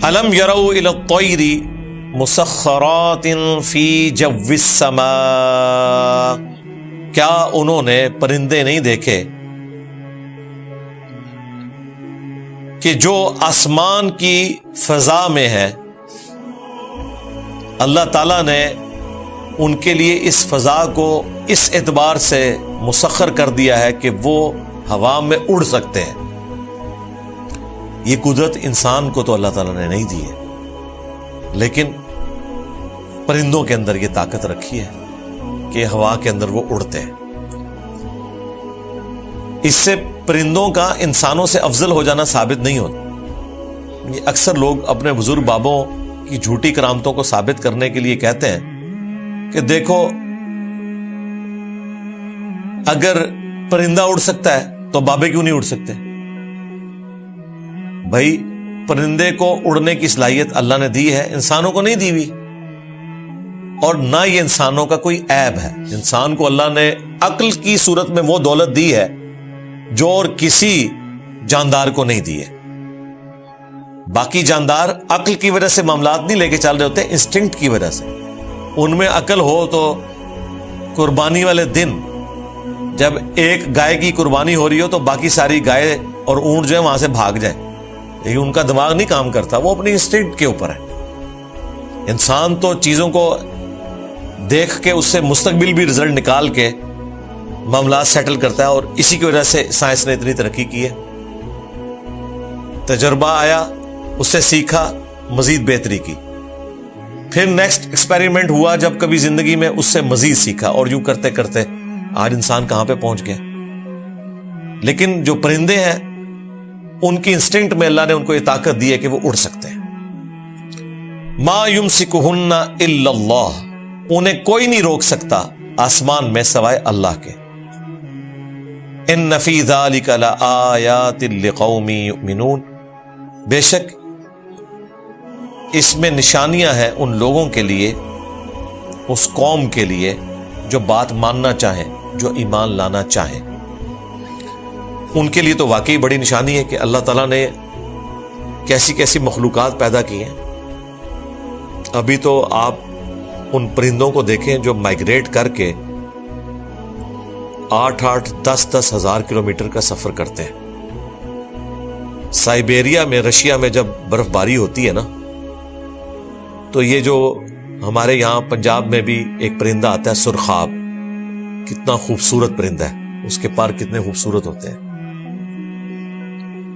الم یروا الی الطیر مسخرات فی جو السماء، کیا انہوں نے پرندے نہیں دیکھے کہ جو آسمان کی فضا میں ہے، اللہ تعالیٰ نے ان کے لیے اس فضا کو اس اعتبار سے مسخر کر دیا ہے کہ وہ ہوا میں اڑ سکتے ہیں۔ یہ قدرت انسان کو تو اللہ تعالیٰ نے نہیں دی ہے، لیکن پرندوں کے اندر یہ طاقت رکھی ہے کہ ہوا کے اندر وہ اڑتے ہیں۔ اس سے پرندوں کا انسانوں سے افضل ہو جانا ثابت نہیں ہوتا۔ یہ اکثر لوگ اپنے بزرگ بابوں کی جھوٹی کرامتوں کو ثابت کرنے کے لیے کہتے ہیں کہ دیکھو اگر پرندہ اڑ سکتا ہے تو بابے کیوں نہیں اڑ سکتے؟ بھائی پرندے کو اڑنے کی صلاحیت اللہ نے دی ہے، انسانوں کو نہیں دی ہوئی، اور نہ یہ انسانوں کا کوئی عیب ہے۔ انسان کو اللہ نے عقل کی صورت میں وہ دولت دی ہے جو اور کسی جاندار کو نہیں دی ہے۔ باقی جاندار عقل کی وجہ سے معاملات نہیں لے کے چل رہے ہوتے، انسٹنکٹ کی وجہ سے۔ ان میں عقل ہو تو قربانی والے دن جب ایک گائے کی قربانی ہو رہی ہو تو باقی ساری گائے اور اونٹ جو ہے وہاں سے بھاگ جائیں، لیکن ان کا دماغ نہیں کام کرتا، وہ اپنی انسٹنکٹ کے اوپر ہے۔ انسان تو چیزوں کو دیکھ کے اس سے مستقبل بھی رزلٹ نکال کے معاملات سیٹل کرتا ہے، اور اسی کی وجہ سے سائنس نے اتنی ترقی کی ہے۔ تجربہ آیا، اس سے سیکھا، مزید بہتری کی، پھر نیکسٹ ایکسپیریمنٹ ہوا جب کبھی زندگی میں، اس سے مزید سیکھا، اور یوں کرتے کرتے آج انسان کہاں پہ پہنچ گیا۔ لیکن جو پرندے ہیں ان کی انسٹنکٹ میں اللہ نے ان کو یہ طاقت دی ہے کہ وہ اڑ سکتے ہیں۔ ما یمسکہن الا اللہ، انہیں کوئی نہیں روک سکتا آسمان میں سوائے اللہ کے۔ ان فی ذلک لآیات لقوم یؤمنون، بے شک اس میں نشانیاں ہیں ان لوگوں کے لیے، اس قوم کے لیے جو بات ماننا چاہیں، جو ایمان لانا چاہیں۔ ان کے لیے تو واقعی بڑی نشانی ہے کہ اللہ تعالیٰ نے کیسی کیسی مخلوقات پیدا کی ہیں۔ ابھی تو آپ ان پرندوں کو دیکھیں جو مائگریٹ کر کے 8-8 10-10 ہزار کلومیٹر کا سفر کرتے ہیں۔ سائبیریا میں، رشیا میں جب برف باری ہوتی ہے نا، تو یہ جو ہمارے یہاں پنجاب میں بھی ایک پرندہ آتا ہے سرخاب، کتنا خوبصورت پرندہ ہے، اس کے پر کتنے خوبصورت ہوتے ہیں۔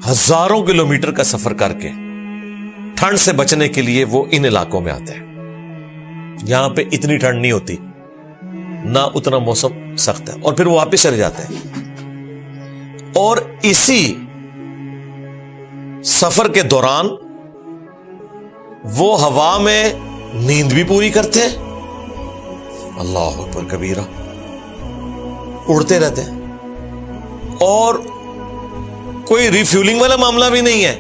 ہزاروں کلومیٹر کا سفر کر کے ٹھنڈ سے بچنے کے لیے وہ ان علاقوں میں آتے ہیں۔ یہاں پہ اتنی ٹھنڈ نہیں ہوتی، نہ اتنا موسم سخت ہے، اور پھر وہ واپس چلے جاتے ہیں۔ اور اسی سفر کے دوران وہ ہوا میں نیند بھی پوری کرتے ہیں، اللہ اکبر کبیرہ، اڑتے رہتے ہیں، اور کوئی ریفیولنگ والا معاملہ بھی نہیں ہے۔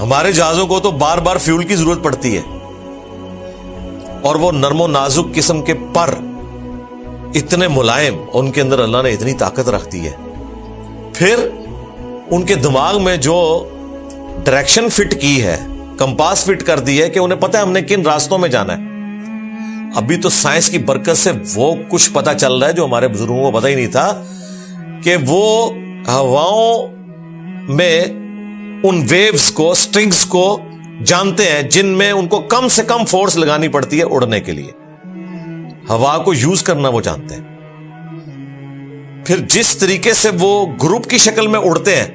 ہمارے جہازوں کو تو بار بار فیول کی ضرورت پڑتی ہے، اور وہ نرم و نازک قسم کے پر اتنے ملائم، ان کے اندر اللہ نے اتنی طاقت رکھ دی ہے۔ پھر ان کے دماغ میں جو ڈائریکشن فٹ کی ہے، کمپاس فٹ کر دی ہے کہ انہیں پتہ ہے ہم نے کن راستوں میں جانا ہے۔ ابھی تو سائنس کی برکت سے وہ کچھ پتہ چل رہا ہے جو ہمارے بزرگوں کو پتہ ہی نہیں تھا، کہ وہ ہواؤں میں ان ویوز کو، سٹرنگز کو جانتے ہیں جن میں ان کو کم سے کم فورس لگانی پڑتی ہے اڑنے کے لیے۔ ہوا کو یوز کرنا وہ جانتے ہیں۔ پھر جس طریقے سے وہ گروپ کی شکل میں اڑتے ہیں،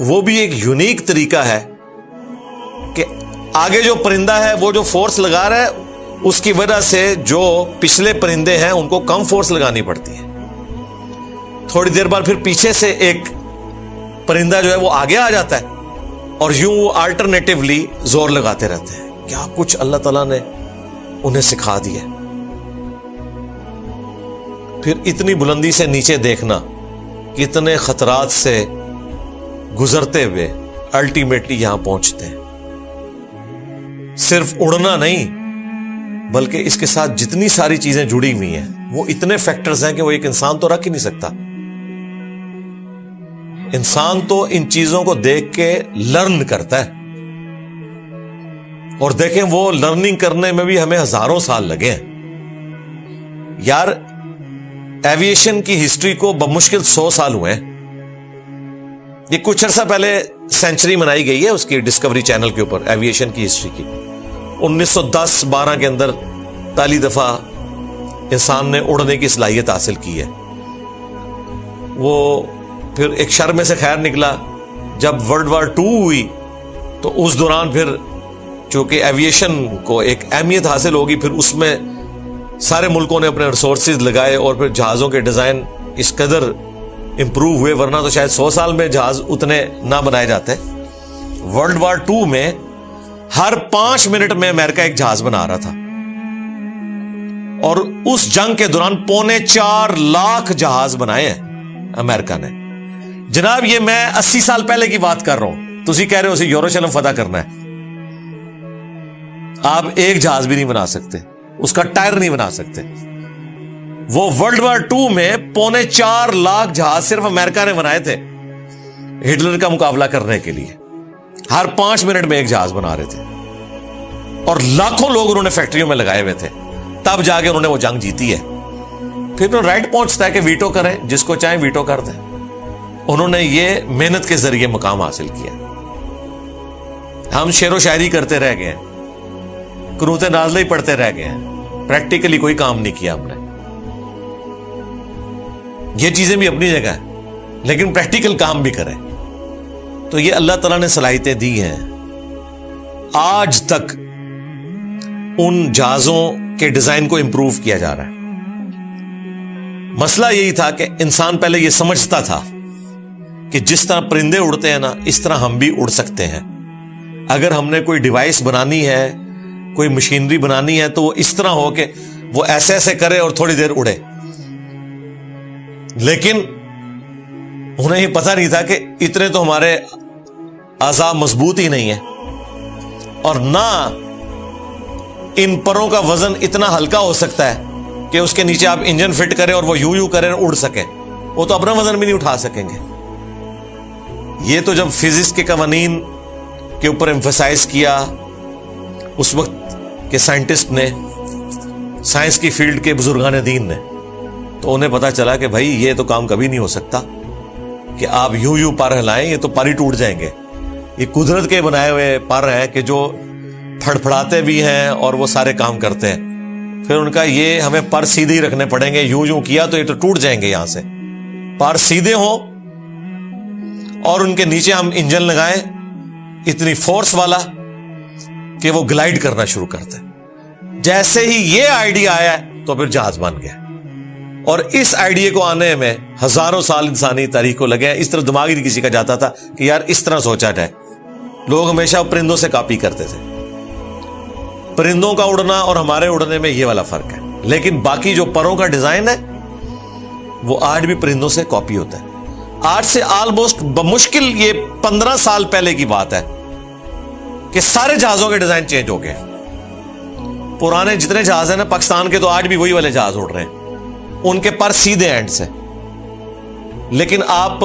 وہ بھی ایک یونیک طریقہ ہے کہ آگے جو پرندہ ہے وہ جو فورس لگا رہا ہے، اس کی وجہ سے جو پچھلے پرندے ہیں ان کو کم فورس لگانی پڑتی ہے۔ تھوڑی دیر بعد پھر پیچھے سے ایک پرندہ جو ہے وہ آگے آ جاتا ہے، اور یوں وہ آلٹرنیٹیولی زور لگاتے رہتے ہیں۔ کیا کچھ اللہ تعالیٰ نے انہیں سکھا دیا۔ پھر اتنی بلندی سے نیچے دیکھنا، کتنے خطرات سے گزرتے ہوئے الٹیمیٹلی یہاں پہنچتے ہیں۔ صرف اڑنا نہیں، بلکہ اس کے ساتھ جتنی ساری چیزیں جڑی ہوئی ہیں، وہ اتنے فیکٹرز ہیں کہ وہ ایک انسان تو رکھ ہی نہیں سکتا۔ انسان تو ان چیزوں کو دیکھ کے لرن کرتا ہے، اور دیکھیں وہ لرننگ کرنے میں بھی ہمیں ہزاروں سال لگے ہیں. یار ایویشن کی ہسٹری کو بمشکل 100 سال ہوئے ہیں. یہ کچھ عرصہ پہلے سینچری منائی گئی ہے اس کی ڈسکوری چینل کے اوپر ایویشن کی ہسٹری کی. 1910-12 کے اندر پہلی دفعہ انسان نے اڑنے کی صلاحیت حاصل کی ہے. وہ پھر ایک شر میں سے خیر نکلا. جب ورلڈ وار 2 ہوئی تو اس دوران پھر چونکہ ایویشن کو ایک اہمیت حاصل ہوگی, پھر اس میں سارے ملکوں نے اپنے ریسورسز لگائے اور پھر جہازوں کے ڈیزائن اس قدر امپروو ہوئے, ورنہ تو شاید 100 سال میں جہاز اتنے نہ بنائے جاتے. ورلڈ وار 2 میں ہر 5 منٹ میں امریکہ ایک جہاز بنا رہا تھا, اور اس جنگ کے دوران 4.25 لاکھ جہاز بنائے ہیں امریکہ نے. جناب یہ میں 80 سال پہلے کی بات کر رہا ہوں, تسی کہہ رہے ہو اسے یروشلم فتح کرنا ہے. آپ ایک جہاز بھی نہیں بنا سکتے, اس کا ٹائر نہیں بنا سکتے. وہ ورلڈ وار 2 میں 4.25 لاکھ جہاز صرف امریکہ نے بنائے تھے ہٹلر کا مقابلہ کرنے کے لیے. ہر 5 منٹ میں ایک جہاز بنا رہے تھے, اور لاکھوں لوگ انہوں نے فیکٹریوں میں لگائے ہوئے تھے. تب جا کے انہوں نے وہ جنگ جیتی ہے. پھر رائٹ پہنچتا ہے کہ ویٹو کریں, جس کو چاہیں ویٹو کر دیں. انہوں نے یہ محنت کے ذریعے مقام حاصل کیا. ہم شعر و شاعری کرتے رہ گئے ہیں, قنوت نازلہ ہی پڑھتے رہ گئے ہیں, پریکٹیکلی کوئی کام نہیں کیا ہم نے. یہ چیزیں بھی اپنی جگہ ہیں, لیکن پریکٹیکل کام بھی کریں. تو یہ اللہ تعالیٰ نے صلاحیتیں دی ہیں. آج تک ان جہازوں کے ڈیزائن کو امپروو کیا جا رہا ہے. مسئلہ یہی تھا کہ انسان پہلے یہ سمجھتا تھا کہ جس طرح پرندے اڑتے ہیں نا, اس طرح ہم بھی اڑ سکتے ہیں. اگر ہم نے کوئی ڈیوائس بنانی ہے, کوئی مشینری بنانی ہے, تو وہ اس طرح ہو کہ وہ ایسے ایسے کرے اور تھوڑی دیر اڑے. لیکن انہیں یہ پتہ نہیں تھا کہ اتنے تو ہمارے اعضاء مضبوط ہی نہیں ہیں, اور نہ ان پروں کا وزن اتنا ہلکا ہو سکتا ہے کہ اس کے نیچے آپ انجن فٹ کریں اور وہ یوں کریں اور اڑ سکیں. وہ تو اپنا وزن بھی نہیں اٹھا سکیں گے. یہ تو جب فزکس کے قوانین کے اوپر ایمفسائز کیا اس وقت کے سائنٹسٹ نے, سائنس کی فیلڈ کے بزرگان دین نے, تو انہیں پتا چلا کہ بھائی یہ تو کام کبھی نہیں ہو سکتا کہ آپ یوں پر ہلائیں, یہ تو پر ہی ٹوٹ جائیں گے. یہ قدرت کے بنائے ہوئے پر ہیں کہ جو پھڑپھڑاتے بھی ہیں اور وہ سارے کام کرتے ہیں. پھر ان کا یہ ہمیں پر سیدھے ہی رکھنے پڑیں گے, یوں کیا تو یہ تو ٹوٹ جائیں گے. یہاں سے پر سیدھے ہوں اور ان کے نیچے ہم انجن لگائیں اتنی فورس والا کہ وہ گلائڈ کرنا شروع کرتے. جیسے ہی یہ آئیڈیا آیا تو پھر جہاز بن گیا. اور اس آئیڈیا کو آنے میں ہزاروں سال انسانی تاریخ کو لگے. اس طرح دماغ ہی نہیں کسی کا جاتا تھا کہ یار اس طرح سوچا جائے. لوگ ہمیشہ پرندوں سے کاپی کرتے تھے. پرندوں کا اڑنا اور ہمارے اڑنے میں یہ والا فرق ہے. لیکن باقی جو پروں کا ڈیزائن ہے وہ آج بھی پرندوں سے کاپی ہوتا ہے. آج سے آلموسٹ بمشکل یہ 15 سال پہلے کی بات ہے کہ سارے جہازوں کے ڈیزائن چینج ہو گئے. پرانے جتنے جہاز ہیں نا پاکستان کے, تو آج بھی وہی والے جہاز اڑ رہے ہیں. ان کے پر سیدھے اینڈ سے. لیکن آپ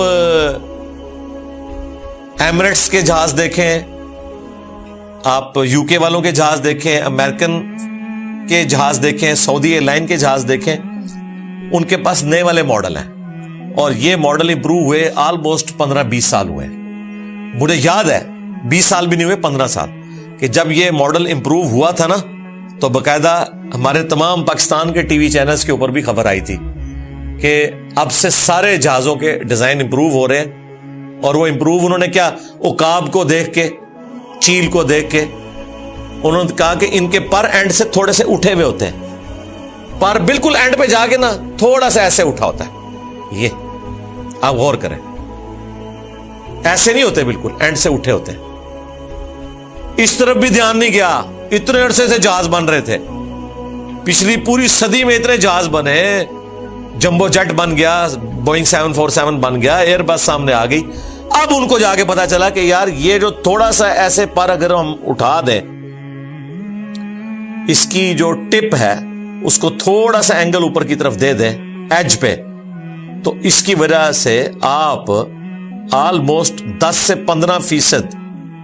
ایمریٹس کے جہاز دیکھیں, آپ یو کے والوں کے جہاز دیکھیں, امریکن کے جہاز دیکھیں, سعودی ایئر لائن کے جہاز دیکھیں, ان کے پاس نئے والے ماڈل ہیں. اور یہ ماڈل امپروو ہوئے آلموسٹ 15-20 سال ہوئے. مجھے یاد ہے 20 سال بھی نہیں ہوئے, 15 سال, کہ جب یہ ماڈل امپروو ہوا تھا نا, تو باقاعدہ ہمارے تمام پاکستان کے ٹی وی چینلز کے اوپر بھی خبر آئی تھی کہ اب سے سارے جہازوں کے ڈیزائن امپروو ہو رہے ہیں. اور وہ امپروو انہوں نے کیا, عقاب کو دیکھ کے, چیل کو دیکھ کے انہوں نے کہا کہ ان کے پر اینڈ سے تھوڑے سے اٹھے ہوئے ہوتے ہیں. پر بالکل اینڈ پہ جا کے نا تھوڑا سا ایسے اٹھا ہوتا ہے. یہ آپ غور کریں, ایسے نہیں ہوتے, بالکل اینڈ سے اٹھے ہوتے ہیں. اس طرف بھی دھیان نہیں گیا. اتنے عرصے سے جہاز بن رہے تھے, پچھلی پوری صدی میں اتنے جہاز بنے. جمبو جیٹ بن گیا, بوئنگ 747 بن گیا, ایئر بس سامنے آ گئی. اب ان کو جا کے پتا چلا کہ یار یہ جو تھوڑا سا ایسے پر اگر ہم اٹھا دیں, اس کی جو ٹپ ہے اس کو تھوڑا سا اینگل اوپر کی طرف دے دیں ایج پہ, تو اس کی وجہ سے آپ آلموسٹ 10 سے 15%